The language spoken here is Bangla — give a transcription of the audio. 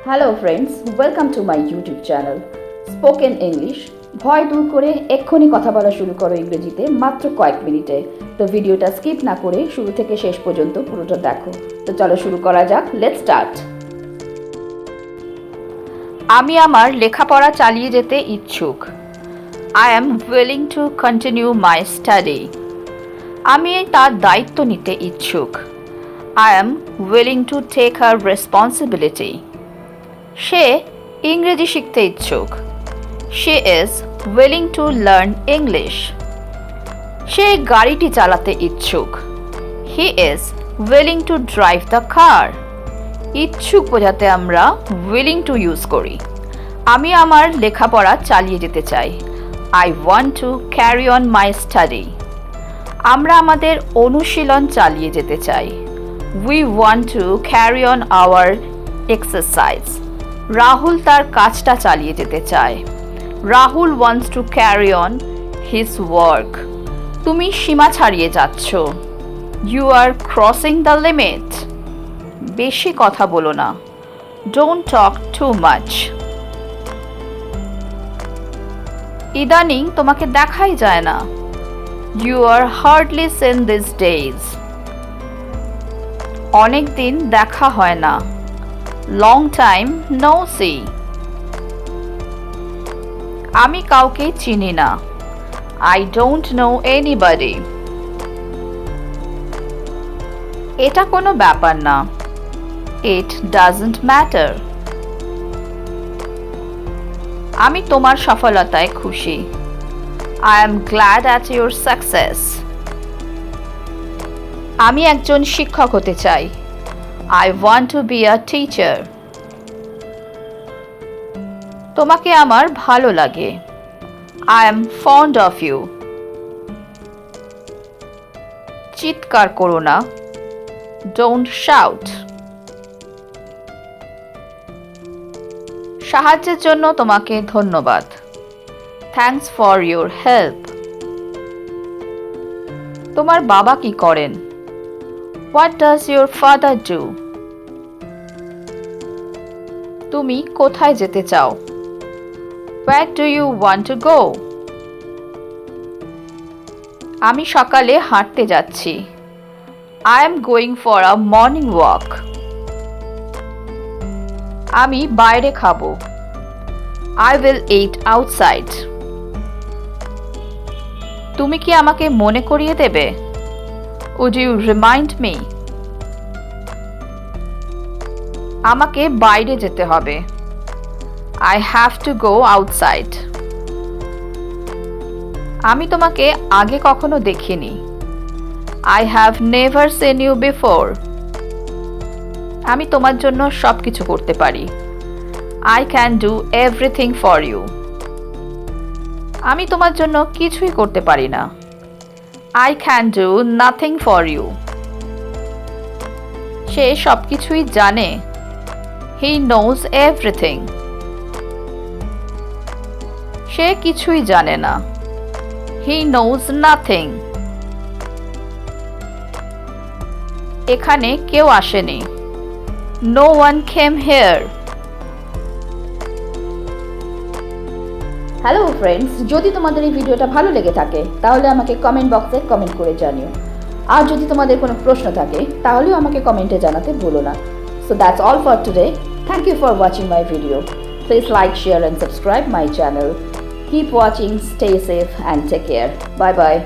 Hello friends, welcome to my YouTube channel spoken English. ভয় দূর করে এক্ষুনি কথা বলা শুরু করো ইংরেজিতে মাত্র কয়েক মিনিটে। তো ভিডিওটা স্কিপ না করে শুরু থেকে শেষ পর্যন্ত পুরোটা দেখো। তো চলো শুরু করা যাক, লেটস স্টার্ট। আমি আমার লেখাপড়া চালিয়ে যেতে ইচ্ছুক। I am willing to continue my study. আমি তার দায়িত্ব নিতে ইচ্ছুক। I am willing to take her responsibility. সে ইংরেজি শিখতে ইচ্ছুক। She is willing to learn English. সে গাড়িটি চালাতে ইচ্ছুক। He is willing to drive the car. ইচ্ছুক বোঝাতে আমরা উইলিং টু ইউজ করি। আমি আমার লেখাপড়া চালিয়ে যেতে চাই। I want to carry on my study. আমরা আমাদের অনুশীলন চালিয়ে যেতে চাই। We want to carry on our exercise. Rahul তার কাজটা চালিয়ে যেতে চায়। Rahul wants to carry on his work. তুমি সীমা ছাড়িয়ে যাচ্ছ। You are crossing the limit. বেশি কথা বলো না। Don't talk too much. ইদানিং তোমাকে দেখাই যায় না। You are hardly seen these days. অনেক দিন দেখা হয় না। Long time no see. আমি কাউকে চিনি না। I don't know anybody. এটা কোনো ব্যাপার না। It doesn't matter. আমি তোমার সফলতায় খুশি। I am glad at your success. আমি একজন শিক্ষক হতে চাই। I want to be a teacher. তোমাকে আমার ভালো লাগে। I am fond of you. চিৎকার করো না। Don't shout. সাহায্যের জন্য তোমাকে ধন্যবাদ। Thanks for your help. তোমার বাবা কি করেন? What does your father do? তুমি কোথায় যেতে চাও? Where do you want to go? আমি সকালে হাঁটতে যাচ্ছি। I am going for a morning walk. আমি বাইরে খাবো। I will eat outside. তুমি কি আমাকে মনে করিয়ে দেবে? Would you remind me? আমাকে বাইরে যেতে হবে। I have to go outside. আমি তোমাকে আগে কখনো দেখিনি। I have never seen you before. আমি তোমার জন্য সবকিছু করতে পারি। I can do everything for you. আমি তোমার জন্য কিছুই করতে পারি না। I can do nothing for you. সে সবকিছুই জানে। He knows everything. সে কিছুই জানে না। He knows nothing. এখানে কেউ আসেনি। No one came here. Hello friends, যদি তোমাদের এই ভিডিওটা ভালো লেগে থাকে তাহলে আমাকে কমেন্ট বক্সে কমেন্ট করে জানিও। আর যদি তোমাদের কোনো প্রশ্ন থাকে তাহলেও আমাকে কমেন্টে জানাতে ভুলো না। So that's all for today. Thank you for watching my video. Please like, share and subscribe my channel. Keep watching, stay safe and take care. Bye bye.